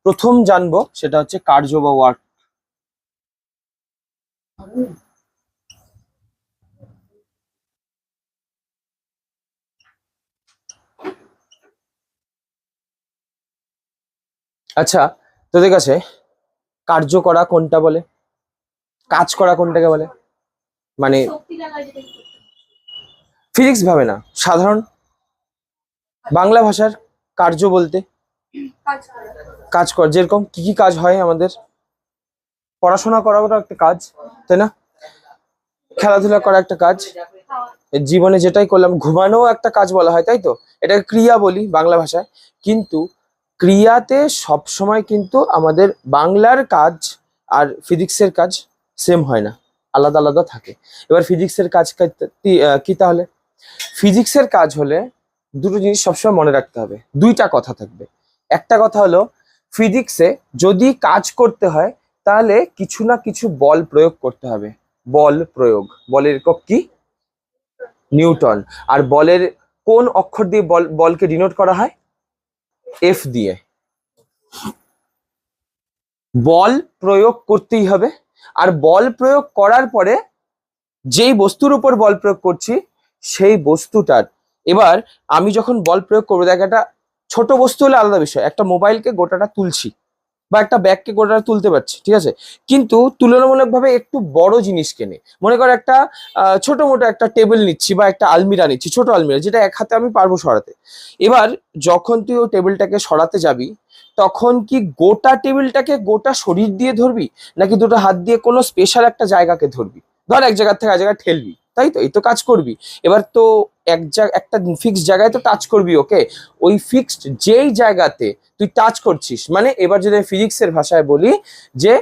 প্রথম জানবো সেটা হচ্ছে কার্য বা ওয়ার্ক। আচ্ছা, তোদের কাছে কার্য করা কোনটা বলে, কাজ করা কোনটাকে বলে? মানে ফিজিক্স ভাবে না, সাধারণ বাংলা ভাষার কার্য বলতে কাজ কর, যেরকম কি কি কাজ হয় আমাদের? পড়াশোনা করাও একটা কাজ, তাই না? খেলাধুলা করা একটা কাজ, জীবনে যেটাই করলাম, ঘুমানো একটা কাজ বলা হয়, তাই তো? এটাকে ক্রিয়া বলি বাংলা ভাষায়। কিন্তু ক্রিয়াতে সব সময় কিন্তু আমাদের বাংলার কাজ আর ফিজিক্সের কাজ সেম হয় না, আলাদা আলাদা থাকে। এবার ফিজিক্সের কাজ কি তাহলে? ফিজিক্সের কাজ হলে দুটো জিনিস সবসময় মনে রাখতে হবে, দুইটা কথা থাকবে। একটা কথা হলো, ফিজিক্সে যদি কাজ করতে হয় তাহলে কিছু না কিছু বল প্রয়োগ করতে হবে। বল প্রয়োগ, বলের একক কি? নিউটন। আর বলের কোন অক্ষর দিয়ে বলকে ডিনোট করা হয়? এফ দিয়ে। বল প্রয়োগ করতেই হবে। আর বল প্রয়োগ করার পরে যেই বস্তুর উপর বল প্রয়োগ করছি সেই বস্তুটার, এবার আমি যখন বল প্রয়োগ করবো, দেখ একটা ছোট বস্তু হলে আলাদা বিষয়, একটা মোবাইলকে গোটাটা তুলছি বা একটা ব্যাগকে গোটাটা তুলতে পারছি, ঠিক আছে? কিন্তু তুলনামূলকভাবে একটু বড় জিনিস কেনে, মনে কর একটা ছোট মোটো একটা টেবিল নিচ্ছি বা একটা আলমিরা নিচ্ছি, ছোট আলমিরা, যেটা এক হাতে আমি পারবো সরাতে। এবার যখন তুই ওই টেবিলটাকে সরাতে যাবি, তখন কি গোটা টেবিলটাকে গোটা শরীর দিয়ে ধরবি, নাকি দুটো হাত দিয়ে কোনো স্পেশাল একটা জায়গাকে ধরবি? ধর এক জায়গা থেকে এক জায়গায় ঠেলবি, তাই তো? এই তো কাজ করবি। এবার তো একটা ফিক্সড জায়গায় তো টাচ করবি, ওকে? ওই ফিক্সড যেই জায়গাতে তুই টাচ করছিস, মানে এবার যদি আমি ফিজিক্সের ভাষায় বলি, যে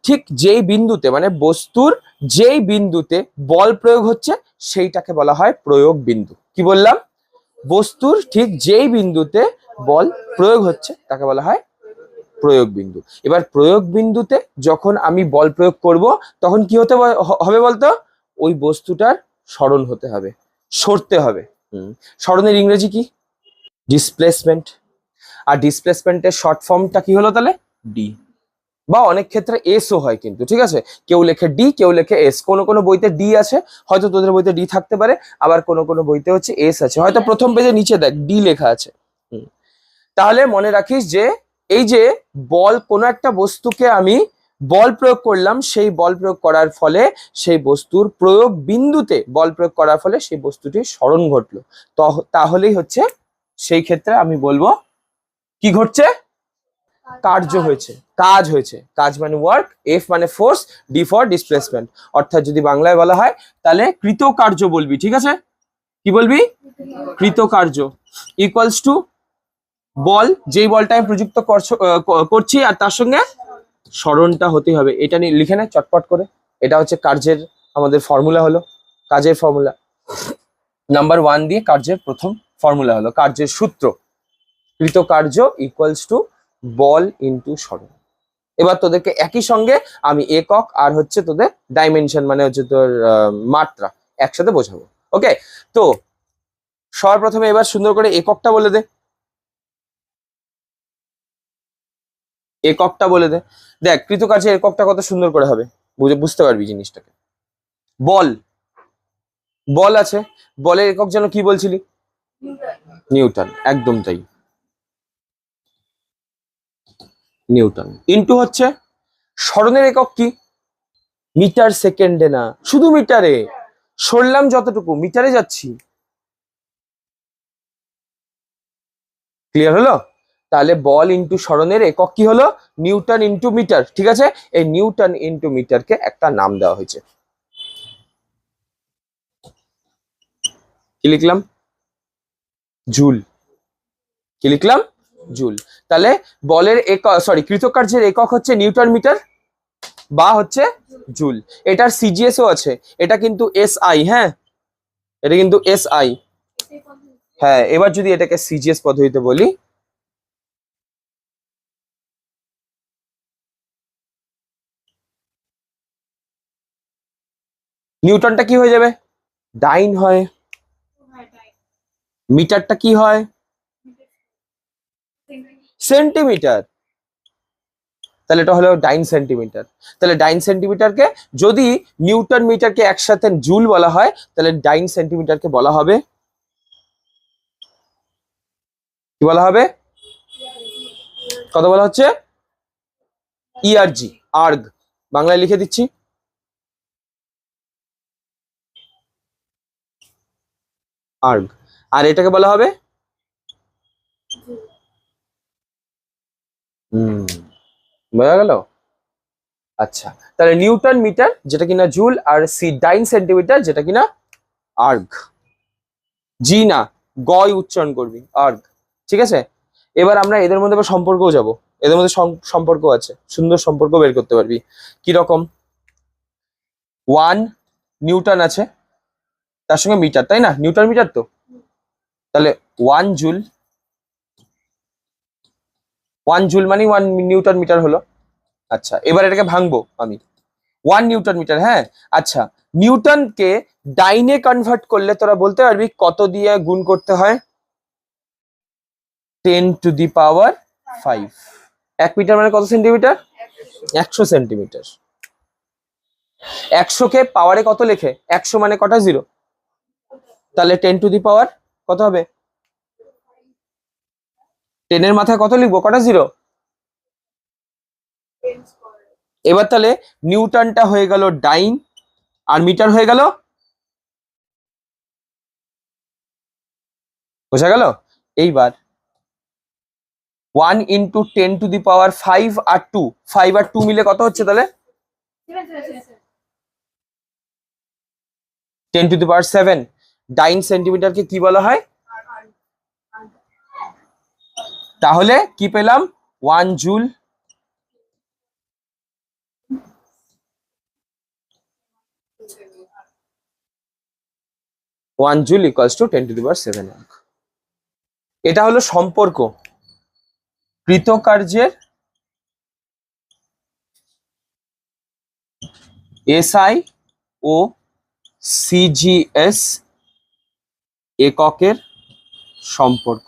ঠিক যেই বিন্দুতে, মানে বস্তুর যেই বিন্দুতে বল প্রয়োগ হচ্ছে সেইটাকে বলা হয় প্রয়োগ বিন্দু। কি বললাম? বস্তুর ঠিক যেই বিন্দুতে বল প্রয়োগ হচ্ছে তাকে বলা হয় প্রয়োগ বিন্দু। এবার প্রয়োগ বিন্দুতে যখন আমি বল প্রয়োগ করব, তখন কি হবে বলতো? ওই বস্তুটার সরণ হতে হবে, সরতে হবে। সরণের ইংরেজি কি? ডিসপ্লেসমেন্ট। আর ডিসপ্লেসমেন্টের শর্ট ফর্মটা কি হলো তাহলে? ডি। বা অনেক ক্ষেত্রে এসও হয় কিন্তু, ঠিক আছে? কেউ লেখে ডি, কেউ লেখে এস। কোনো কোনো বইতে ডি আছে, হয়তো তোদের বইতে ডি থাকতে পারে, আবার কোনো কোনো বইতে হচ্ছে এস আছে, হয়তো প্রথম পেজে নিচে দেখ ডি লেখা আছে। তাহলে মনে রাখিস যে এই যে বল, কোনো একটা বস্তুকে আমি বল প্রয়োগ করলাম, সেই বল প্রয়োগ করার ফলে সেই বস্তুর প্রয়োগ বিন্দুতে বল প্রয়োগ করার ফলে সেই বস্তুটির সরণ ঘটলো, তাহলেই হচ্ছে সেই ক্ষেত্রে আমি বলবো কি ঘটছে? কার্য হয়েছে, কাজ হয়েছে। কাজ মানে ওয়ার্ক, এফ মানে ফোর্স, ডি ফর ডিসপ্লেসমেন্ট। অর্থাৎ যদি বাংলায় বলা হয় তাহলে কৃতকার্য বলবি, ঠিক আছে? কি বলবি? কৃতকার্য ইকুয়ালস টু বল, যেই বলটা আমি প্রযুক্ত করছি আর তার সঙ্গে সরণটা হতেই হবে। এটা নিয়ে লিখে নে চটপট করে। এটা হচ্ছে কার্যের আমাদের ফর্মুলা হলো, কাজের ফর্মুলা নাম্বার 1 দিয়ে কার্যের প্রথম ফর্মুলা হলো, কার্যের সূত্র কৃতকার্য ইকুয়ালস টু বল ইন্টু সরণ। এবার তোদেরকে একই সঙ্গে আমি একক আর হচ্ছে তোদের ডাইমেনশন, মানে হচ্ছে তোর মাত্রা একসাথে বোঝাবো। ওকে, তো সর্বপ্রথমে এবার সুন্দর করে এককটা বলে দে, এককটা বলে দে। দেখ কৃতকার্যের এককটা কত সুন্দর করে হবে, বুঝতে পারবি জিনিসটাকে। বল, বল আছে, বলের একক যেন কি বলছিলি? নিউটন, একদম তাই, নিউটন। ইন্টু হচ্ছে সরণের একক কি? মিটার সেকেন্ডে না, শুধু মিটারে। সরলাম যতটুকু মিটারে যাচ্ছি। ক্লিয়ার হলো? তাহলে বল ইন্টু সরণের একক কি হলো? নিউটন ইন্টু মিটার, ঠিক আছে? এই নিউটন ইন্টু মিটারকে একটা নাম দেওয়া হয়েছে, কি লিখলাম? জুল। কি লিখলাম? জুল। তাহলে বলের একক, সরি, কৃতকার্যের একক হচ্ছে নিউটন মিটার বা হচ্ছে জুল। এটার সিজিএসও আছে, এটা কিন্তু এসআই, হ্যাঁ এটা কিন্তু এসআই। হ্যাঁ, এবার যদি এটাকে সিজিএস পদ্ধতিতে বলি, নিউটনটা কি হয়ে যাবে? ডাইন হয়। মিটারটা কি হয়? সেন্টিমিটার। তাহলে এটা হলো ডাইন সেন্টিমিটার। তাহলে ডাইন সেন্টিমিটারকে যদি নিউটন মিটারকে একসাথে জুল বলা হয়, তাহলে ডাইন সেন্টিমিটারকে বলা হবে কি বলা হবে? কত বলা হচ্ছে? ইআরজি, আর্গ। বাংলায় লিখে দিচ্ছি, আর্গ। আর এটাকে বলা হবে বোঝা গেল? আচ্ছা, তাহলে নিউটন মিটার যেটা কিনা জুল, আর ডাইন সেন্টিমিটার যেটা কিনা আর্গ। জি না, গয় উচ্চারণ করবি, আর্গ। ঠিক আছে, এবার আমরা এদের মধ্যে সম্পর্কও যাব। এদের মধ্যে সম্পর্ক আছে, সুন্দর সম্পর্ক বের করতে পারবি। কি রকম? 1 নিউটন আছে, তার সঙ্গে মিটার, তাই না? নিউটন মিটার তো, তাহলে 1 জুল, 1 জুল মানে 1 নিউটন মিটার হলো। আচ্ছা, এবার এটাকে ভাঙবো আমি। 1 নিউটন মিটার, হ্যাঁ। আচ্ছা, নিউটনকে ডাইনে কনভার্ট করলে তোরা বলতে পারবি কত দিয়ে গুণ করতে হয়? 10 টু দি পাওয়ার 5। 1 মিটার মানে কত সেন্টিমিটার? 100 সেন্টিমিটার। 100 কে পাওয়ারে কত লেখে? 100 মানে কটা জিরো? তাহলে 10 টু দি পাওয়ার কত হবে? 10 এর মাথায় কত লিখবো? কটা জিরো? এবার তাহলে নিউটনটা হয়ে গেল ডাইন, আর মিটার হয়ে গেল, বোঝা গেল? এইবার 1 ইন্টু 10 টু দি পাওয়ার 5 আর 2, 5 আর 2 মিলে কত হচ্ছে তাহলে? 10 টু দি পাওয়ার 7। ডাইন সেন্টিমিটারকে কি বলা হয়? তাহলে কি পেলাম? 1 joule. One joule equals to 10 to the power 7। এটা হলো সম্পর্ক কৃতকার্যের এসআই ও সিজিএস এককের সম্পর্ক।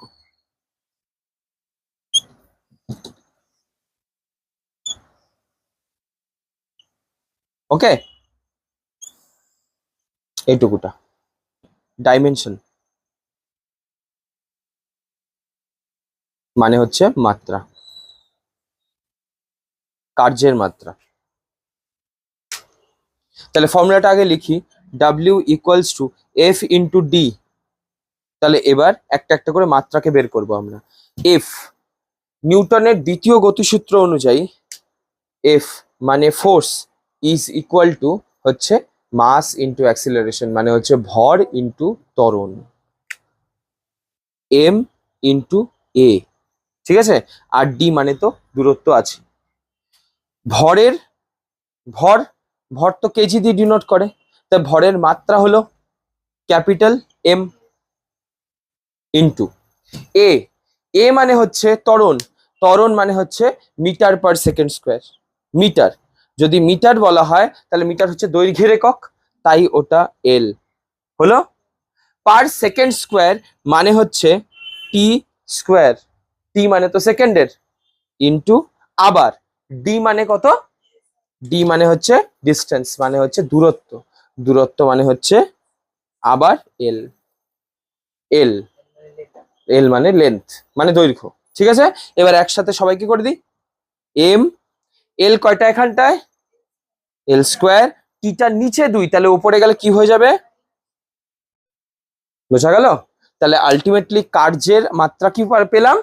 ওকে, এইটুকুটা ডাইমেনশন মানে হচ্ছে মাত্রা, কার্যের মাত্রা। তাহলে ফর্মুলাটা আগে লিখি, W equals to F into D. তাহলে এবার একটা একটা করে মাত্রাকে বের করব আমরা। এফ, নিউটনের দ্বিতীয় গতিসূত্র অনুযায়ী এফ মানে ফোর্স ইজ ইকুয়াল টু হচ্ছে মাস ইন্টু অ্যাক্সিলারেশন, মানে হচ্ছে ভর ইন্টু ত্বরণ, এম ইন্টু এ। ঠিক আছে, আর ডি মানে তো দূরত্ব আছে। ভরের ভর, ভর তো কেজি দিয়ে ডিনোট করে, তাই ভরের মাত্রা হলো capital M into A. A মানে হচ্ছে ত্বরণ, ত্বরণ মানে হচ্ছে metre per second square. Metre, যদি মিটার বলা হয় তাহলে মিটার হচ্ছে দৈর্ঘ্যের একক, তাই ওটা এল হলো। পার সেকেন্ড স্কোয়ার মানে হচ্ছে টি স্কোয়ার, টি মানে তো সেকেন্ডের, ইন্টু আবার ডি মানে কত? ডি মানে হচ্ছে ডিস্টেন্স, মানে হচ্ছে দূরত্ব, দূরত্ব মানে হচ্ছে আবার এল, এল, এল মানে লেন্থ মানে দৈর্ঘ্য। ঠিক আছে, এবার একসাথে সবাই কি করে দিই? এম, এল কয়টা এখানটায়? এল স্কোয়ার, টিটার নিচে 2, তাহলে উপরে গেলে কি হয়ে যাবে? বোঝা গেল? তাহলে আলটিমেটলি কার্যের মাত্রা কি পেলাম?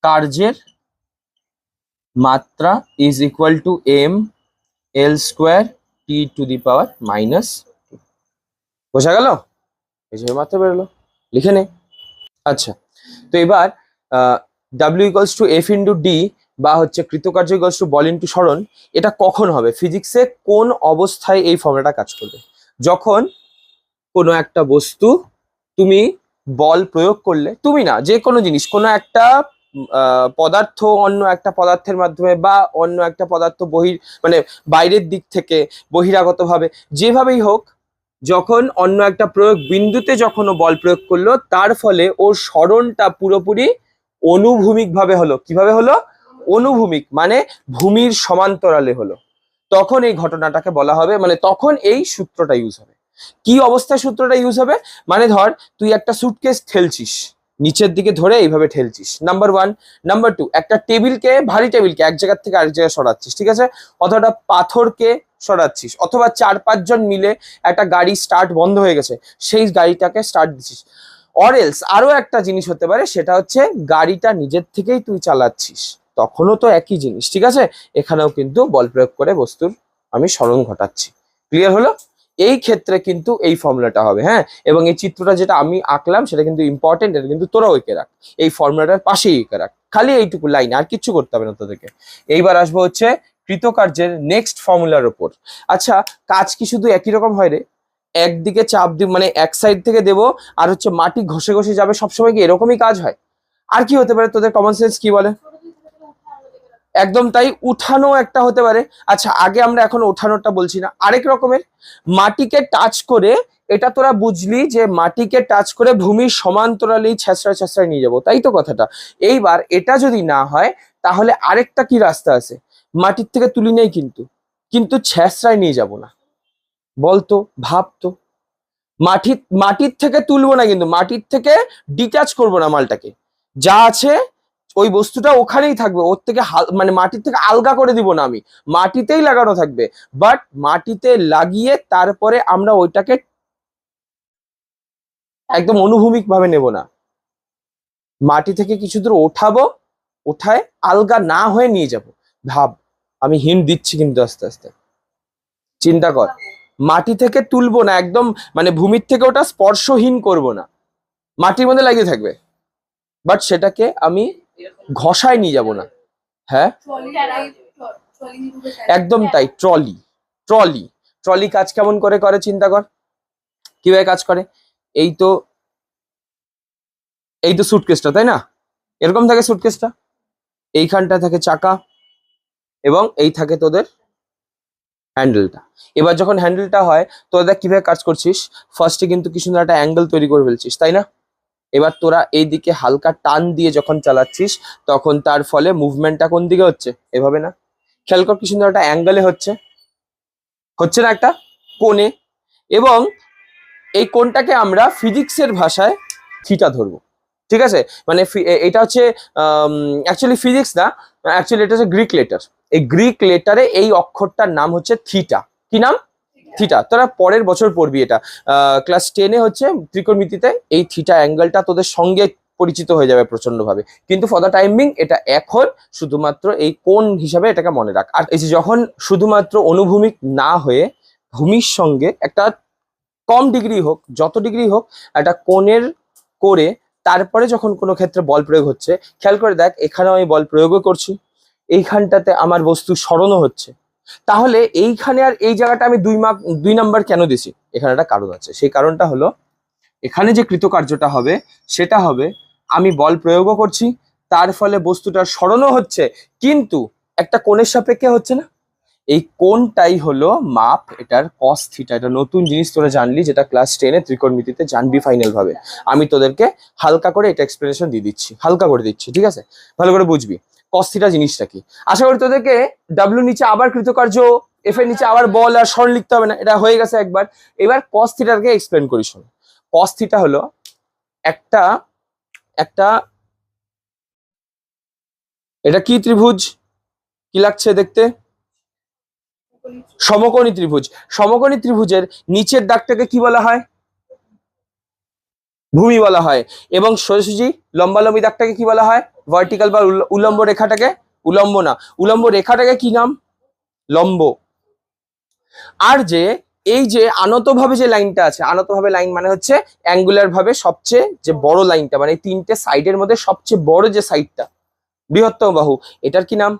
কার্যের মাত্রা is equal to M L square T to the power minus. বোঝা গেল? এই যে মাত্রা বেরোলো, লিখে নে। আচ্ছা, তো এবার W equals two F into D বা হচ্ছে কৃতকার্য ইকুয়ালস টু বল ইন্টু সরণ, এটা কখন হবে? ফিজিক্সে কোন অবস্থায় এই ফর্মুলাটা কাজ করবে? যখন কোনো একটা বস্তু তুমি বল প্রয়োগ করলে, তুমি না, যে কোনো জিনিস, কোনো একটা পদার্থ অন্য একটা পদার্থের মাধ্যমে বা অন্য একটা পদার্থ মানে বাইরের দিক থেকে বহিরাগত ভাবে যেভাবেই হোক যখন অন্য একটা প্রয়োগ বিন্দুতে যখন ও বল প্রয়োগ করলো, তার ফলে ওর সরণটা পুরোপুরি অনুভূমিক ভাবে হলো। কিভাবে হলো? অনুভূমিক, মানে ভূমির সমান্তরালে হলো। তখন এই ঘটনাটাকে বলা হবে, মানে তখন এই সূত্রটা ইউজ হবে। কি অবস্থায় সূত্রটা ইউজ হবে? মানে ধর তুই একটা সুটকেস ঠেলছিস, নিচের দিকে ধরে এইভাবে ঠেলছিস, নাম্বার ওয়ান। নাম্বার টু, একটা টেবিলকে, ভারী টেবিলকে এক জায়গার থেকে আরেক জায়গায় সরাচ্ছিস, ঠিক আছে? অথবা পাথরকে সরাচ্ছিস, অথবা 4-5 জন মিলে একটা গাড়ি স্টার্ট বন্ধ হয়ে গেছে, সেই গাড়িটাকে স্টার্ট দিচ্ছিস। অর এলস আরো একটা জিনিস হতে পারে, সেটা হচ্ছে গাড়িটা নিজের থেকেই তুই চালাচ্ছিস, তখনও তো একই জিনিস, ঠিক আছে? এখানেও কিন্তু বল প্রয়োগ করে বস্তুর আমি স্মরণ ঘটাচ্ছি। ক্লিয়ার হলো? এই ক্ষেত্রে কিন্তু এই ফর্মুলাটা হবে, হ্যাঁ। এবং এই চিত্রটা যেটা আমি আঁকলাম সেটা কিন্তু ইম্পর্টেন্ট, এটা কিন্তু তোরাও এঁকে রাখ, এই ফর্মুলাটার পাশেই এঁকে রাখ, খালি এইটুকু লাইন, আর কিচ্ছু করতে হবে না তোদেরকে। এইবার আসবো হচ্ছে কৃতকার্যের নেক্সট ফর্মুলার ওপর। আচ্ছা, কাজ কি শুধু একই রকম হয় রে? একদিকে চাপ দিব, মানে এক সাইড থেকে দেবো, আর হচ্ছে মাটি ঘষে ঘষে যাবে, সবসময় কি এরকমই কাজ হয়? আর কি হতে পারে? তোদের কমন সেন্স কি বলে? একদম তাই, উঠানো একটা হতে পারে। আচ্ছা, আগে আমরা এখন ওঠানোটা বলছি না, আরেক রকমের, মাটিকে টাচ করে, এটা তোরা বুঝলি যে মাটিকে টাচ করে ভূমির সমান্তরালেই ছেঁচড়া ছেঁচড়ায় নিয়ে যাবো, তাই তো কথাটা? এইবার এটা যদি না হয়, তাহলে আরেকটা কি রাস্তা আছে? মাটির থেকে তুলি নেই কিন্তু, কিন্তু ছেঁচড়ায় নিয়ে যাব না। বলতো, ভাবতো। মাটির থেকে তুলবো না, কিন্তু মাটির থেকে ডিটাচ করবো না মালটাকে, যা আছে ওই বস্তুটা ওখানেই থাকবে, ওর থেকে মানে মাটির থেকে আলগা করে দিব না আমি, মাটিতেই লাগানো থাকবে। বাট মাটিতে লাগিয়ে তারপরে আমরা ওইটাকে একদম অনুভূমিক ভাবে নেব না, মাটি থেকে কিছু দূর ওঠাবো, ওঠায় আলগা না হয়ে নিয়ে যাব। ভাব, আমি হিন্ট দিচ্ছি কিন্তু আস্তে আস্তে, চিন্তা কর। মাটি থেকে তুলবো না একদম, মানে ভূমির থেকে ওটা স্পর্শহীন করব না, মাটির মধ্যে লাগিয়ে থাকবে, বাট সেটাকে আমি ঘষায় নিয়ে যাব না। হ্যাঁ, একদম তাই, ট্রলি। ট্রলি ট্রলি কাজ কেমন করে করে চিন্তা কর, কিভাবে কাজ করে। এই তো, এই তো সুটকেসটা, তাই না? এরকম থাকে সুটকেসটা, এইখানটা থাকে চাকা, এবং এই থাকে তোদের হ্যান্ডেলটা। এবার যখন হ্যান্ডেলটা হয়, তোদের কিভাবে কাজ করছিস, ফার্স্টে কিন্তু কি সুন্দর একটা অ্যাঙ্গেল তৈরি করে ফেলছিস, তাই না? এবার তোরা এইদিকে হালকা টান দিয়ে যখন চালাচ্ছিস, তখন তার ফলে মুভমেন্টটা কোন দিকে হচ্ছে? এভাবে না? খেয়াল কর কি সুন্দর একটা অ্যাঙ্গেলে হচ্ছে, হচ্ছে না? একটা কোণে। এবং এই কোণটাকে আমরা ফিজিক্সের ভাষায় থিটা ধরবো, ঠিক আছে? মানে এটা হচ্ছে অ্যাকচুয়ালি ফিজিক্স না, অ্যাকচুয়ালি এটা হচ্ছে গ্রিক লেটার। এই গ্রিক লেটারে এই অক্ষরটার নাম হচ্ছে থিটা। কি নাম? থিটা। তোরা পরের বছর পড়বি এটা, ক্লাস 10-এ হচ্ছে ত্রিকোণমিতিতে এই থিটা অ্যাঙ্গেলটা তোদের সঙ্গে পরিচিত হয়ে যাবে প্রচন্ড ভাবে। কিন্তু ফর দ্য টাইমিং এটা এখন শুধুমাত্র এই কোণ হিসাবে এটাকে মনে রাখ। আর এই যে যখন শুধুমাত্র অনুভূমিক না হয়ে ভূমির সঙ্গে একটা কম ডিগ্রি হোক, যত ডিগ্রি হোক, একটা কোণের করে তারপরে যখন কোনো ক্ষেত্রে বল প্রয়োগ হচ্ছে, খেয়াল করে দেখ, এখানেও আমি বল প্রয়োগও করছি, এইখানটাতে আমার বস্তু সরণও হচ্ছে, তাহলে এইখানে আর এই জায়গাটা আমি 2 নাম্বার কেন দিছি? এখানে একটা কারণ আছে। সেই কারণটা হলো, এখানে যে কৃতকার্যটা হবে সেটা হবে আমি বল প্রয়োগও করছি, তার ফলে বস্তুটার সরণও হচ্ছে, কিন্তু একটা কোণের সাপেক্ষে হচ্ছে না। এই কোণটাই হলো মাপ, এটার কস থিটা। এটা নতুন জিনিস তোরা জানলি, যেটা ক্লাস 10-এ ত্রিকোণমিতিতে জানবি ফাইনাল ভাবে। আমি তোদেরকে হালকা করে এটা এক্সপ্লেনেশন দিয়ে দিচ্ছি, হালকা করে দিচ্ছি, ঠিক আছে? ভালো করে বুঝবি কস থিটা জিনিসটা কি। আশা করি তোদেরকে ডাব্লিউ নিচে আবার কৃতকার্য, এফ এর নিচে আবার বল আর সরণ লিখতে হবে না, এটা হয়ে গেছে একবার। এবার কস থিটাকে এক্সপ্লেন করি, শোন। কস থিটা হলো একটা একটা এটা কি ত্রিভুজ? কি লাগছে দেখতে? সমকোণী ত্রিভুজ। সমকোণী ত্রিভুজের নিচের দাগটাকে কি বলা হয়? ভূমি বলা হয়। এবং সোজাসুজি লম্বালম্বি দাগটাকে কি বলা হয়? ভার্টিক্যাল বা উলম্ব রেখাটাকে, উলম্ব না, উলম্ব রেখাটাকে কি নাম? লম্ব। আর যে এই যে আনতভাবে যে লাইনটা আছে, আনতভাবে লাইন মানে হচ্ছে অ্যাঙ্গুলার ভাবে সবচেয়ে যে বড় লাইনটা, মানে এই 3টে সাইডের মধ্যে সবচেয়ে বড় যে সাইডটা, বৃহত্তম বাহু, এটার কি নাম?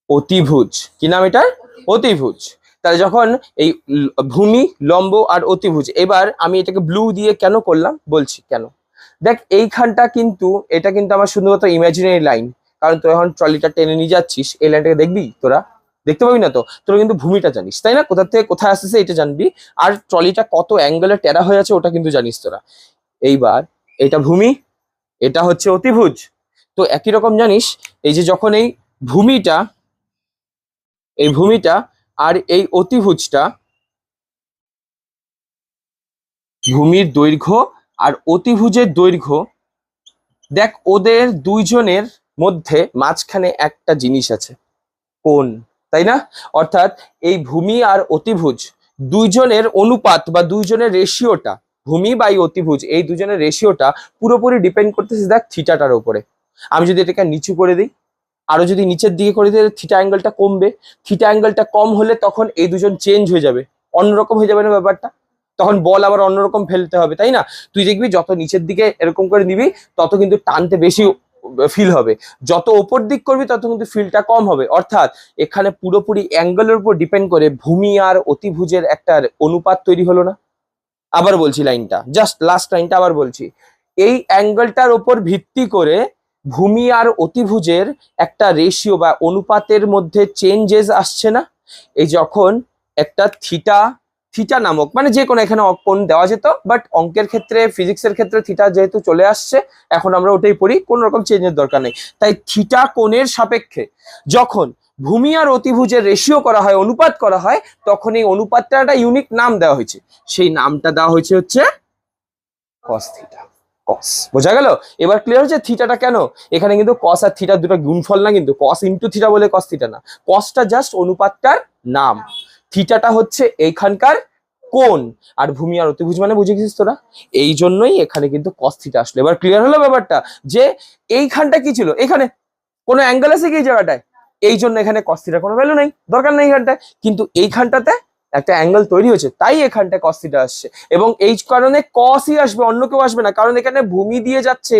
অতিভুজ। কি নাম এটার? অতিভুজ। তাহলে যখন এই ভূমি, লম্ব আর অতিভুজ, এবার আমি এটাকে ব্লু দিয়ে কেন করলাম বলছি কেন। দেখ, এইখানটা কিন্তু, এটা কিন্তু আমার শুধুমাত্র ইমাজিনারি লাইন, কারণ তুই এখন ট্রলিটা টেনে নিয়ে যাচ্ছিস, এই লাইনটাকে দেখবি তোরা, দেখতে পাবি না তো, তোরা কিন্তু ভূমিটা জানিস তাই না, কোথা থেকে কোথায় আসতেছে এটা জানবি, আর ট্রলিটা কত অ্যাঙ্গেলে টেরা হয়ে আছে ওটা কিন্তু জানিস তোরা। এইবার এটা ভূমি, এটা হচ্ছে অতিভুজ। তো একই রকম জানিস, এই যে যখন ভূমিটা এই ভূমিটা আর এই অতিভুজটা, ভূমির দৈর্ঘ্য আর অতিভুজের দৈর্ঘ্য, দেখ ওদের দুইজনের মধ্যে মাঝখানে একটা জিনিস আছে, কোণ, তাই না? অর্থাৎ এই ভূমি আর অতিভুজ দুইজনের অনুপাত বা দুইজনের রেশিওটা, ভূমি বা এই অতিভুজ এই দুজনের রেশিওটা পুরোপুরি ডিপেন্ড করতেছে দেখ থিটাটার উপরে। আমি যদি এটাকে নিচু করে দিই, আরো যদি নিচের দিকে করে দিই, থিটা অ্যাঙ্গেলটা কমবে। থিটা অ্যাঙ্গেলটা কম হলে তখন এই দুজন চেঞ্জ হয়ে যাবে, অন্যরকম হয়ে যাবে না ব্যাপারটা, তখন বল আবার অন্যরকম ফেলতে হবে, তাই না? তুই দেখবি যত নিচের দিকে এরকম করে নিবি তত কিন্তু টানতে বেশি ফিল হবে, যত ওপর দিক করবি তত কিন্তু ফিলটা কম হবে। অর্থাৎ এখানে পুরোপুরি অ্যাঙ্গেলের উপর ডিপেন্ড করে ভূমি আর অতিভুজের একটা অনুপাত তৈরি হলো না। আবার বলছি লাইনটা, জাস্ট লাস্ট লাইনটা আবার বলছি, এই অ্যাঙ্গেলটার উপর ভিত্তি করে ভূমি আর অতিভুজের একটা রেশিও বা অনুপাতের মধ্যে চেঞ্জেস আসছে না। এই যখন একটা থিটা, থিটা নামক মানে যে কোনো এখানে কোণ দেওয়া যেত, বাট অঙ্কের ক্ষেত্রে ফিজিক্সের ক্ষেত্রে থিটা যেহেতু চলে আসছে এখন আমরা ওটাই পড়ি, কোনো রকম চেঞ্জের দরকার নেই। তাই থিটা কোণের সাপেক্ষে যখন ভূমি আর অতিভুজের রেশিও করা হয়, অনুপাত করা হয়, তখন এই অনুপাতটা একটা ইউনিক নাম দেওয়া হয়েছে, সেই নামটা দেওয়া হয়েছে হচ্ছে কস থিটা। কস বোঝা গেল? এবার ক্লিয়ার হচ্ছে থিটাটা কেন, এখানে কিন্তু কস আর থিটা দুটো গুণফল না, কিন্তু কস ইন্টু থিটা বলে কস থিটা না, কসটা জাস্ট অনুপাতটার নাম, থিটাটা হচ্ছে এইখানকার কোণ, আর ভূমি আর অতিভুজ মানে বুঝে গেছিস তোরা, এই জন্যই এখানে কিন্তু কস থিটা আসলো। এবার ক্লিয়ার হলো ব্যাপারটা, যে এইখানটা কি ছিল, এখানে কোনো অ্যাঙ্গেল আছে কি এই জায়গাটায়, এই জন্য এখানে কস থিটার কোনো ভ্যালু নেই, দরকার নেই এখানটায়, কিন্তু এইখানটাতে একটা অ্যাঙ্গেল তৈরি হয়েছে তাই এখানটায় কস থিটা আসছে, এবং এই কারণে কসই আসবে, অন্য কেউ আসবে না, কারণ এখানে ভূমি দিয়ে যাচ্ছে,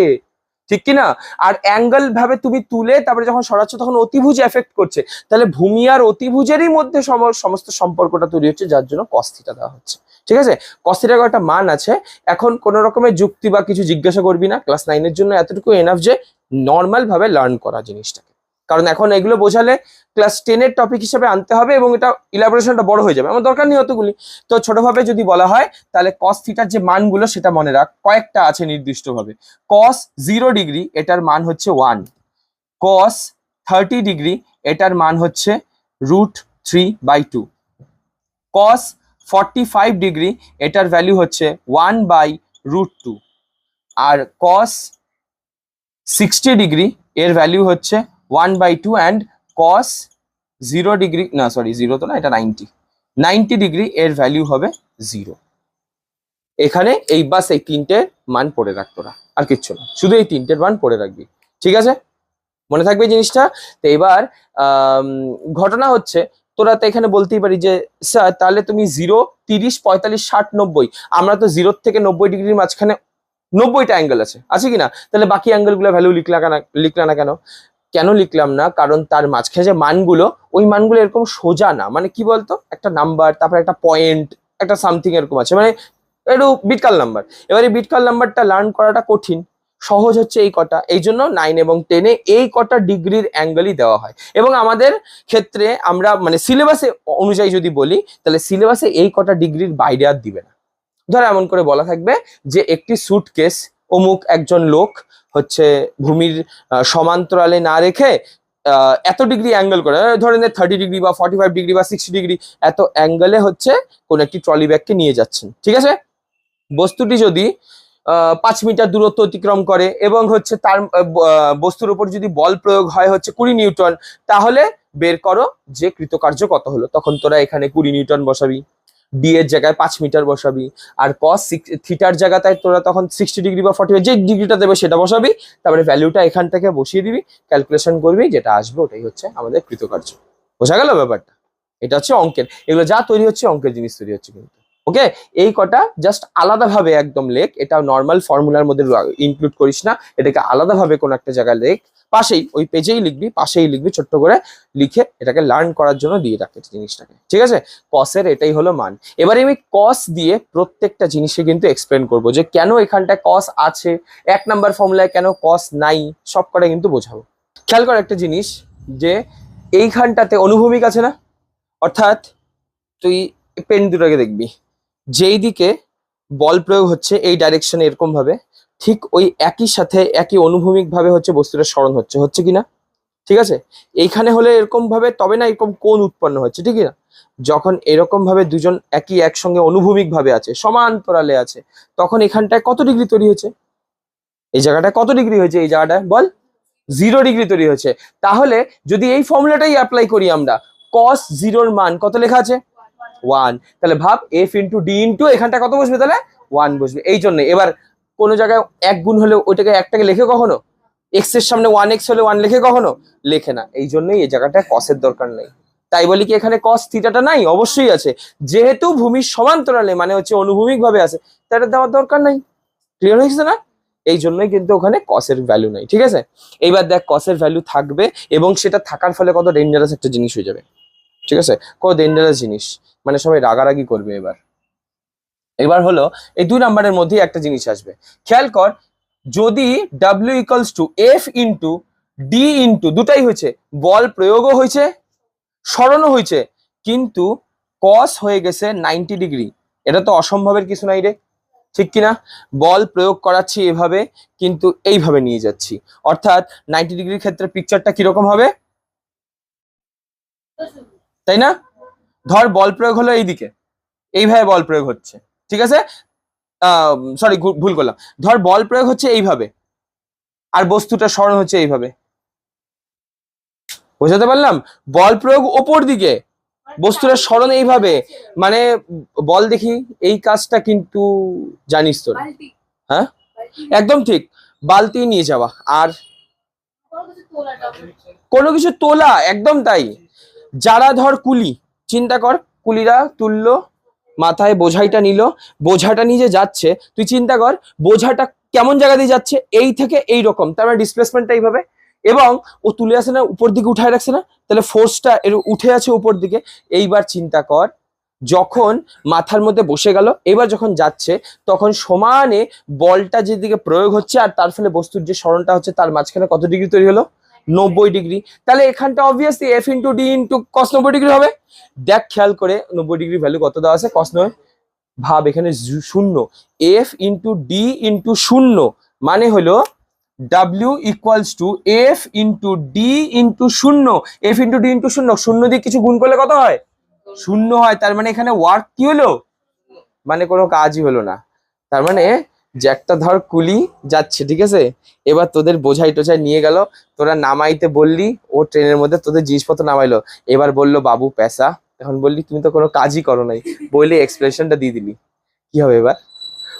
ঠিক কি না? আর অ্যাঙ্গেল ভাবে তুমি তুলে তারপরে যখন সরাচ্ছ তখন অতিভুজ এফেক্ট করছে, তাহলে ভূমি আর অতিভুজেরই মধ্যে সমস্ত সম্পর্কটা তৈরি হচ্ছে, যার জন্য কস থিটা দেওয়া হচ্ছে। ঠিক আছে, কস থিটার একটা মান আছে। এখন কোন রকমের যুক্তি বা কিছু জিজ্ঞাসা করবি না, ক্লাস 9 এর জন্য এতটুকু এনাফ যে নর্মাল ভাবে লার্ন করা জিনিসটাকে, কারণ এখন এগুলো বোঝালে ক্লাস 10 এর টপিক হিসেবে আনতে হবে এবং এটা ইলাবোরেশনটা বড় হয়ে যাবে, আমার দরকার নেই অতগুলি। তো ছোটভাবে যদি বলা হয় তাহলে কস থিটার যে মানগুলো সেটা মনে রাখ, কয়েকটা আছে নির্দিষ্টভাবে। কস 0 ডিগ্রি এটার মান হচ্ছে 1, কস 30 ডিগ্রি এটার মান হচ্ছে √3/2, কস 45 ডিগ্রি এটার ভ্যালু হচ্ছে 1/√2, আর কস 60 ডিগ্রি এর ভ্যালু হচ্ছে 1/2, অ্যান্ড কস 0 ডিগ্রি, না সরি 0 তো না, এটা 90 ডিগ্রি এর ভ্যালু হবে 0। এখানে এই বাস এই তিনটে মান পড়ে রাখ তোরা, আর কিচ্ছু না, শুধু এই তিনটের মান পড়ে রাখবি, ঠিক আছে? মনে থাকবে জিনিসটা। তো এবার ঘটনা হচ্ছে, তোরা তো এখানে বলতেই পারি যে স্যার তাহলে তুমি 0, 30, 45, 60, 90, আমরা তো 0 থেকে 90 ডিগ্রির মাঝখানে 90টা অ্যাঙ্গেল আছে কিনা, তাহলে বাকি অ্যাঙ্গেল গুলো ভ্যালু লিখলা না কেন? কেন লিখলাম না, কারণ তার মাঝখানে যে মানগুলো, ওই মানগুলো এরকম সোজা না, মানে কি বলতো, একটা নাম্বার তারপর একটা পয়েন্ট একটা সামথিং এরকম আছে, মানে একটু বিটকাল নাম্বার। এবার এই বিটকাল নাম্বারটা লার্ন করাটা কঠিন, সহজ হচ্ছে এই কটা, এই জন্য 9 এবং 10-এ এই কটা ডিগ্রির অ্যাঙ্গেলই দেওয়া হয়। এবং আমাদের ক্ষেত্রে আমরা মানে সিলেবাসে অনুযায়ী যদি বলি, তাহলে সিলেবাসে এই কটা ডিগ্রির বাইরে আর দিবে না। ধর এমন করে বলা থাকবে যে একটি সুটকেস অমুক একজন লোক হচ্ছে ভূমির সমান্তরালে না রেখে এত ডিগ্রি অ্যাঙ্গেল করে, ধরেন 30 ডিগ্রি বা 45 ডিগ্রি বা 60 ডিগ্রি এত অ্যাঙ্গেলে হচ্ছে কোন একটি ট্রলি ব্যাগকে নিয়ে যাচ্ছেন, ঠিক আছে? বস্তুটি যদি 5 মিটার দূরত্ব অতিক্রম করে এবং হচ্ছে তার বস্তুর উপর যদি বল প্রয়োগ হয় হচ্ছে 20 নিউটন, তাহলে বের করো যে কৃতকার্য কত হলো। তখন তোরা এখানে 20 নিউটন বসাবি, ডি এর জায়গায় 5 মিটার বসাবি, আর কস থিটার জায়গায় তোরা তখন 60 ডিগ্রি বা 45 যে ডিগ্রিটা দেবে সেটা বসাবি, তারপরে ভ্যালুটা এখান থেকে বসিয়ে দিবি, ক্যালকুলেশন করবি, যেটা আসবে ওটাই হচ্ছে আমাদের কৃতকার্য। বোঝা গেল ব্যাপারটা? এটা হচ্ছে অঙ্কের, এগুলো যা তৈরি হচ্ছে অঙ্কের জিনিস তৈরি হচ্ছে কিন্তু। ওকে, এই কটা জাস্ট আলাদাভাবে একদম লেখ, এটা নর্মাল ফর্মুলার মধ্যে ইনক্লুড করিস না, এটাকে আলাদাভাবে কোনো একটা জায়গায় লেখ, পাশেই ওই পেজেই লিখবি, পাশেই লিখবি ছোট্ট করে লিখে, এটাকে লার্ন করার জন্য দিয়ে রাখতে জিনিসটাকে, ঠিক আছে? কসের এটাই হলো মান। এবারে আমি কস দিয়ে প্রত্যেকটা জিনিসে কিন্তু এক্সপ্লেন করব যে কেন এখানটায় কস আছে, 1 নাম্বার ফর্মুলায় কেন কস নাই, সব কটা কিন্তু বোঝাবো। খেয়াল কর একটা জিনিস, যে এইখানটাতে অনুভূমিক আছে না, অর্থাৎ তুই পেন দুটোকে দেখবি, যেই দিকে বল প্রয়োগ হচ্ছে এই ডাইরেকশনে এরকম ভাবে, ঠিক ওই একই সাথে একই অনুভূমিক ভাবে হচ্ছে বস্তুটা সরণ হচ্ছে, হচ্ছে কিনা? ঠিক আছে, এইখানে হলে এরকম ভাবে তবে না এরকম কোণ উৎপন্ন হচ্ছে, ঠিক না? যখন এরকম ভাবে দুজন একই একসঙ্গে অনুভূমিক ভাবে আছে, সমান্তরালে আছে, তখন এখানটায় কত ডিগ্রি তৈরি হয়েছে? এই জায়গাটা কত ডিগ্রি হয়েছে? এই জায়গাটায় বল 0 ডিগ্রি তৈরি হয়েছে। তাহলে যদি এই ফর্মুলাটাই অ্যাপ্লাই করি আমরা, cos 0 এর মান কত লেখা আছে? 1। তাহলে ভাব f ইন্টু ডি ইন্টু এখানটা কত বসবে? তাহলে 1 বসবে। এই জন্য এবার কোনো জায়গায় 1 গুণ হলে ওইটাকে একটাকে লেখে কখনো? এক্স এর সামনে 1x হলে 1 লেখে কখনো? লেখে না। এই জন্যই এই জায়গাটা cos এর দরকার নেই। তাই বলি কি এখানে cos থিটাটা নাই? অবশ্যই আছে, যেহেতু ভূমির সমান্তরালে মানে হচ্ছে অনুভূমিক ভাবে আছে, তাই দেওয়ার দরকার নাই। ক্লিয়ার হয়েছে না? এই জন্যই কিন্তু ওখানে cos এর ভ্যালু নাই। ঠিক আছে, এইবার দেখ cos এর ভ্যালু থাকবে এবং সেটা থাকার ফলে কত ডেঞ্জারাস একটা জিনিস হয়ে যাবে। ঠিক আছে, কত ডেঞ্জারাস জিনিস, মানে সবাই রাগারাগি করবে। এবার হলো এই 2 নাম্বারের মধ্যে একটা জিনিস আসবে, খেয়াল কর, যদি W equals to F into D into দুটাই হয়েছে, বল প্রয়োগও হয়েছে সরণও হয়েছে, কিন্তু cos হয়ে গেছে 90 ডিগ্রি, এটা তো অসম্ভবের কিছু নাই রে, ঠিক কিনা? বল প্রয়োগ করাচ্ছি এভাবে, কিন্তু এইভাবে নিয়ে যাচ্ছি, অর্থাৎ 90 ডিগ্রির ক্ষেত্রে পিকচারটা কিরকম হবে, তাই না? ধর বল প্রয়োগ হলো এইদিকে, এইভাবে বল প্রয়োগ হচ্ছে, ঠিক আছে, সরি ভুল করলাম, ধর বল প্রয়োগ হচ্ছে এইভাবে আর বস্তুটা সরণ হচ্ছে এইভাবে, বোঝাতে পারলাম? বল প্রয়োগ ওপর দিকে, বস্তুটা সরণ এইভাবে, মানে বল দেখি এই কাজটা কিন্তু জানিস তো? হ্যাঁ, একদম ঠিক, বালতি নিয়ে যাওয়া আর কোনো কিছু তোলা, একদম তাই। যারা ধর কুলি, চিন্তা কর, কুলিরা তুললো, মাথায় বোঝাইটা নিল, বোঝাটা নিয়ে যে যাচ্ছে, তুই চিন্তা কর বোঝাটা কেমন জায়গা দিয়ে যাচ্ছে, এই থেকে এই রকম, তার মানে ডিসপ্লেসমেন্টটা এইভাবে, এবং ও তুলে আসে না, উপর দিকে উঠায় রাখছে না, তাহলে ফোর্সটা এর উঠে আছে উপর দিকে। এইবার চিন্তা কর, যখন মাথার মধ্যে বসে গেল, এবার যখন যাচ্ছে, তখন সমানে বলটা যেদিকে প্রয়োগ হচ্ছে আর তার ফলে বস্তুর যে সরণটা হচ্ছে, তার মাঝখানে কত ডিগ্রি তৈরি হলো? 90 ডিগ্রি। তাহলে এখানটা obviously F into D into cos 90 degree হবে। দেখ খেয়াল করে 90 ডিগ্রি ভ্যালু কত দেওয়া আছে? cos 90। ভাব এখানে শূন্য, F ইন্টু ডি ইন্টু শূন্য, মানে হলো W equals to F into D into শূন্য। F ইন্টু ডি ইন্টু শূন্য, শূন্য দিয়ে কিছু গুণ করলে কত হয়? শূন্য হয়। তার মানে এখানে ওয়ার্ক কি হলো? মানে কোনো কাজই হলো না। তার মানে যে একটা ধর কুলি যাচ্ছে, ঠিক আছে, এবার তোদের বোঝাই টোঝাই নিয়ে গেল, তোরা নামাইতে বললি, ও ট্রেনের মধ্যে তোদের জিনিসপত্র নামাইলো, এবার বললো বাবু পেশা, এখন বললি তুমি তো কোনো কাজই করো নাই, বললি এক্সপ্রেশনটা দিয়ে দিলি, কি হবে এবার?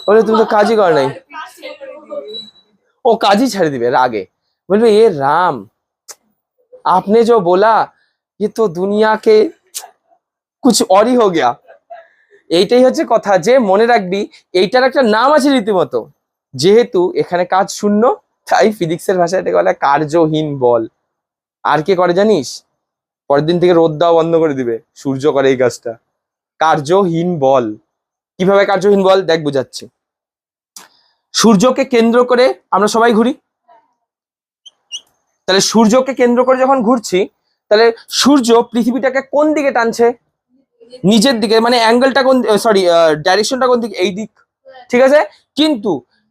বলে তুমি তো কাজই করো নাই, ও কাজই ছেড়ে দিবে রাগে, বলবে এ রাম আপনি जो बोला ये तो दुनिया के कुछ और ही हो गया। এইটাই হচ্ছে কথা, যে মনে রাখবি এইটার একটা নাম আছে রীতিমতো, যেহেতু এখানে কাজ শূন্য, তাই ফিজিক্সের ভাষায় এটাকে বলে কার্যহীন বল। আর কে করে জানিস? পরের দিন থেকে রোদ দেওয়া বন্ধ করে দিবে, সূর্য করে এই কাজটা, কার্যহীন বল। কিভাবে কার্যহীন বল? দেখ বুঝাচ্ছি। সূর্যকে কেন্দ্র করে আমরা সবাই ঘুরি, তাহলে সূর্যকে কেন্দ্র করে যখন ঘুরছি, তাহলে সূর্য পৃথিবীটাকে কোন দিকে টানছে? নিচের দিকে, মানে অ্যাঙ্গেলটা কোন, সরি ডাইরেকশনটা কোন দিকে? এই দিক, ঠিক আছে। কিন্তু